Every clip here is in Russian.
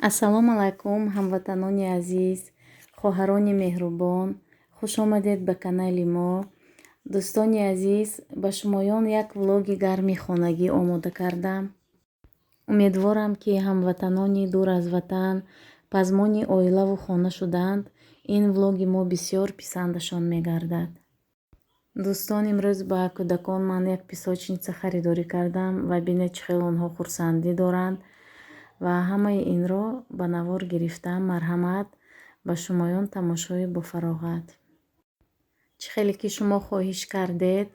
Ассалому алайкум, ҳамватанони азиз, хоҳарони меҳрубон, хуш омадед ба канали мо. Дӯстони азиз, ба шумоён як влоги гарми хонагӣ омода кардам. Умедворам, ки ҳамватанони дур аз ватан пазмони оилаву хона шудаанд. Ин влоги мо бисёр писандашон мегардад. дӯстон, имрӯз ба кӯдакон ман як песочница харидорӣ кардам ва бинед чӣ хел онҳо хурсандӣ доранд. ва ҳамаи инро ба навор гирифтам. Марҳамат ба шумоён, тамошои бофароғат. чӣ хеле ки шумо хоҳиш кардед,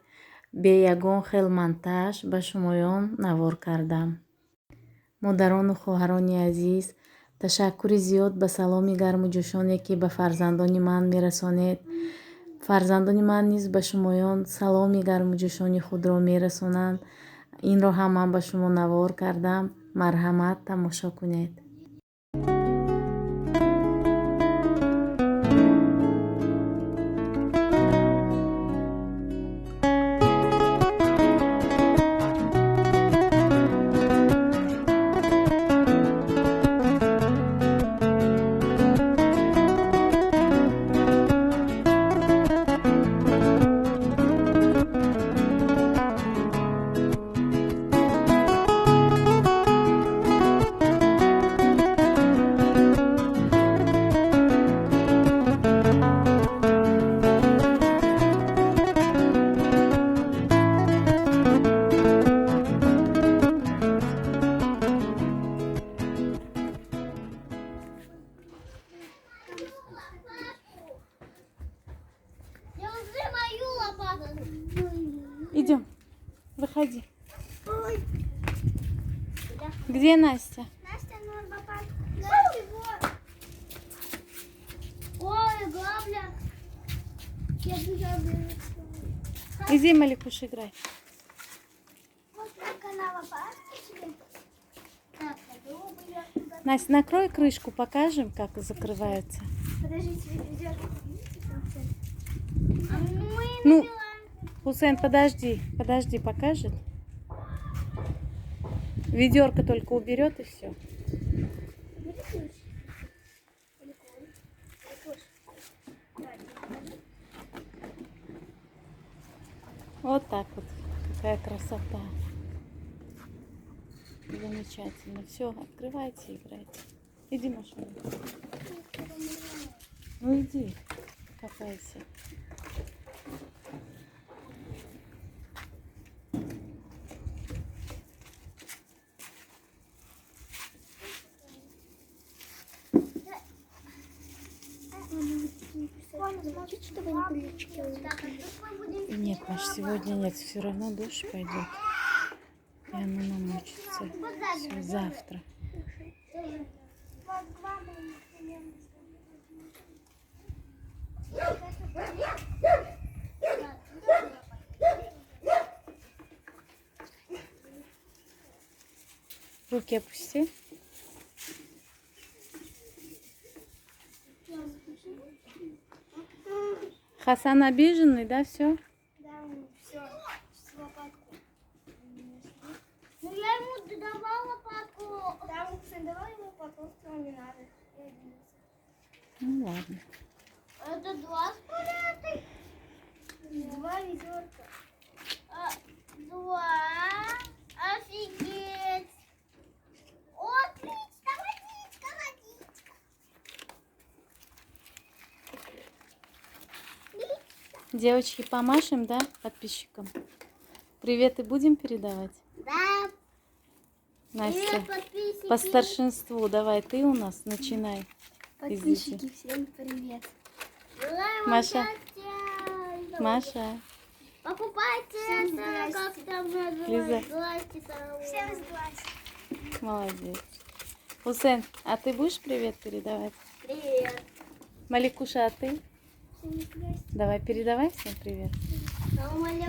бе ягон хел монтаж ба шумоён навор кардам. модарону хоҳарони азиз, ташаккури зиёд ба саломи гарму ҷӯшоне ки ба фарзандони ман мерасонед. фарзандони ман низ ба шумоён саломи гарму ҷӯшони худро мерасонанд. Инро ҳам ман ба шумо навор кардам. Марҳамат, тамошо кунед. Идем, выходи. Где Настя? Настя, ну лопатку. Ой, главля. Иди, Маликуш, играй. Вот так она лопатку. Так, Настя, накрой крышку, покажем, как закрывается. подождите, ведерко. Ну, Хусейн, подожди, покажет. Ведерко только уберет и все. Вот так вот. Какая красота. Замечательно. Все, открывайте, играйте. Иди, машина. Ну иди, копайся. Чтобы не кулички. Нет, Маш, сегодня нет. Все равно дождь пойдет. И оно намочится. Все, завтра. Руки опусти. Хасан обиженный, да, все? Да, все, лопатку. Ну я ему давала лопатку. Да, он давал ему лопатку, не надо. Ну ладно. Это два споряды? Два ведерка. Два. Офигеть. Отлично, водичка. Девочки, помашем, да, подписчикам? Приветы будем передавать? Да. Настя, Привет, подписчики. по старшинству давай, ты у нас начинай. Подписчики, всем привет. Желаем вам Маша. счастья. Маша, Покупайте, как там Лиза. называется. Всем здрасте. молодец. Хусейн, а ты будешь привет передавать? Привет. Маликуша, а ты? Всем здрасте. Давай, передавай всем привет.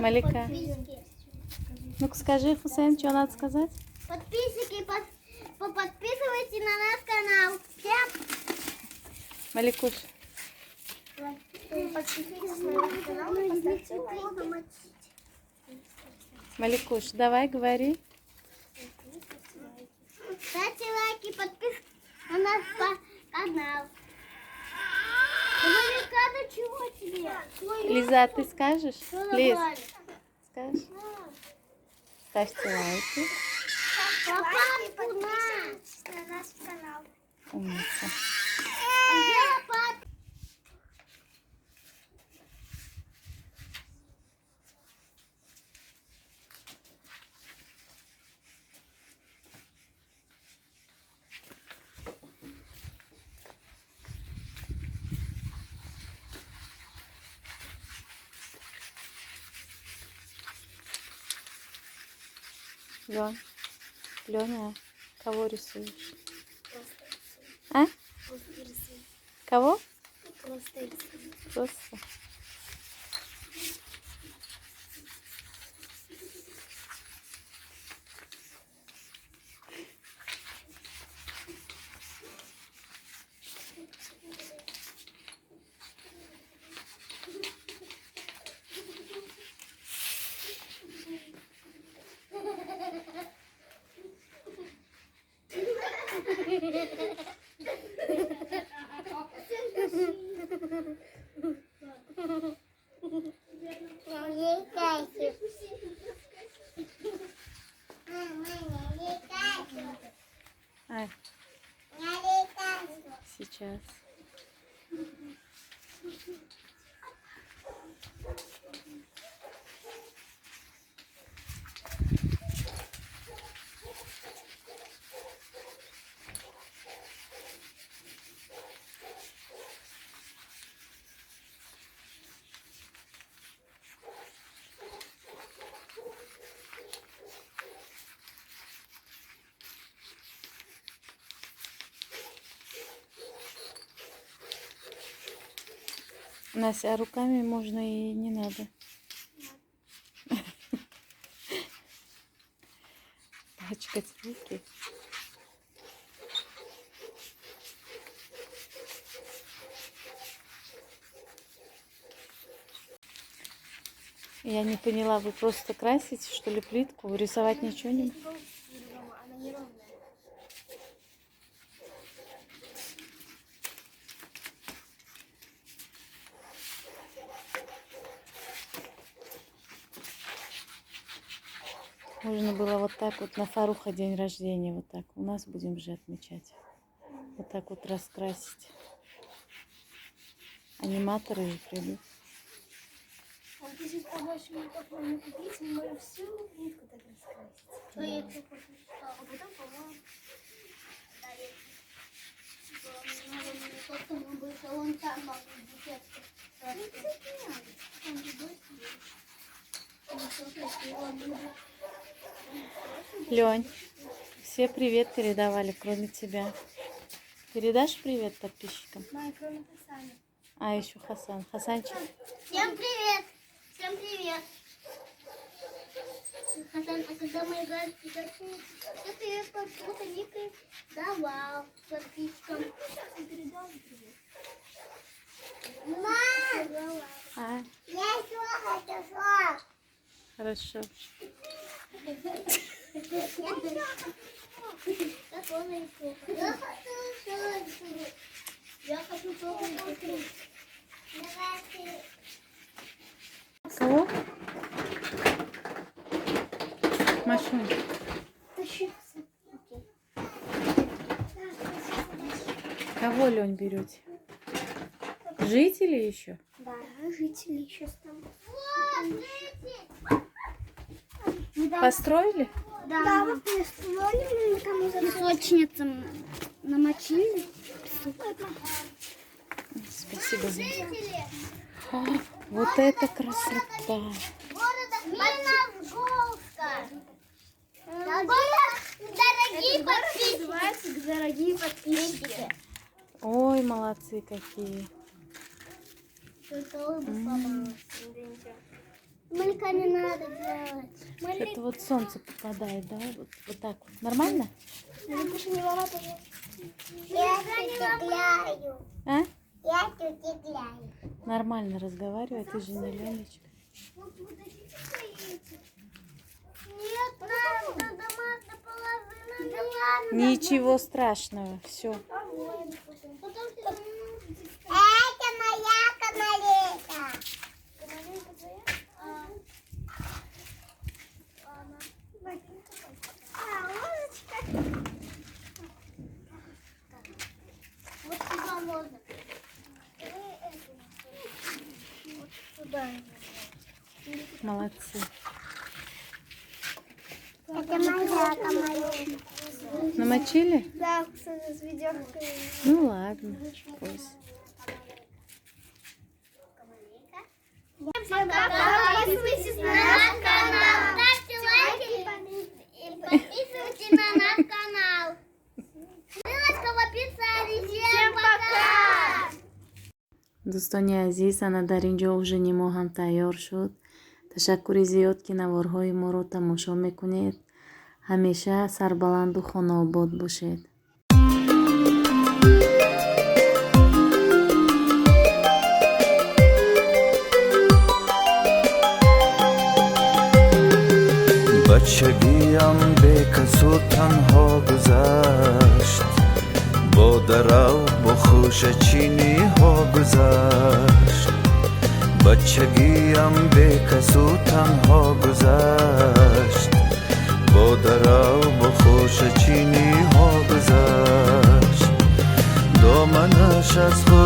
Малика. Малика. Ну-ка скажи, Хусейн, что надо сказать? Подписчики, подписывайтесь на наш канал. Всем. Маликуш, Подписывайтесь на наш канал и поставьте лайк. Маликуш, давай, говори. Ставьте лайки, подписывайтесь на наш Лиза, а ты скажешь? Что Лиз, добавили? скажешь? Ставьте лайки. Папу на наш канал. Умница. А где папа? Леня, кого рисуешь? Просто рисую. А? Просто рисую. Кого? Просто рисую. Просто. Ай, сейчас. Настя, а руками можно и не надо. Пачкать руки. Я не поняла, вы просто красите, что ли, плитку? Рисовать ничего не... Она неровная. Можно было вот так вот на Фаруха день рождения, вот так. У нас будем же отмечать. Вот так вот раскрасить. Аниматоры же придут. А вот если побольше мы попробуем купить, мы можем всю плитку так раскрасить. То я это посчитала. А потом, по-моему, потом будет вон там могу букет. Там же дождь будет. Лень, все привет передавали, кроме тебя. Передашь привет подписчикам? Моя, кроме Хасана. А, еще Хасан. Хасанчик. Всем привет! Всем привет! Хасан, а когда мы играем в игрушки, всем привет, подписчикам, никой давал подписчикам. Передал привет. Мам! А, Я еще хочу. хорошо. Я хочу тоже. Кого? Машин. Кого, Лень, берете? Жители еще? Да, жители еще там. Построили? Да, вот построили, мы там уже песочницам намочили. Спасибо за это. О, вот это красота. Дорогие подписчики. Называется дорогие подписчики. Ой, молодцы какие. Маленько не надо делать. Это вот солнце попадает, да? Вот так вот. Нормально? Я тетя А? Я тетя. Нормально разговаривай, ты же не Ленечка. Нет, нам до дома до половины. Ничего страшного, все. Это моя камалета. Да. Молодцы. Это моя команда. Намочили? Да, кстати, с видеокой. Ну ладно. Пусть. Всем пока. Подписывайтесь на наш канал. Ставьте лайки и подписывайтесь на наш канал. Ссылочка в описании. Всем пока. دوستانی عزیز انا در اینجا اوژنی ما هم تیار شد. تشکر زیاد که نوارهای ما رو تماشا میکنید. همیشه سربلند و خانه آباد باشید. بچگیم به کس و تنها گذشت، با درو با خوش چینی ها گذشت. بچگیم به کس و تنها گذشت،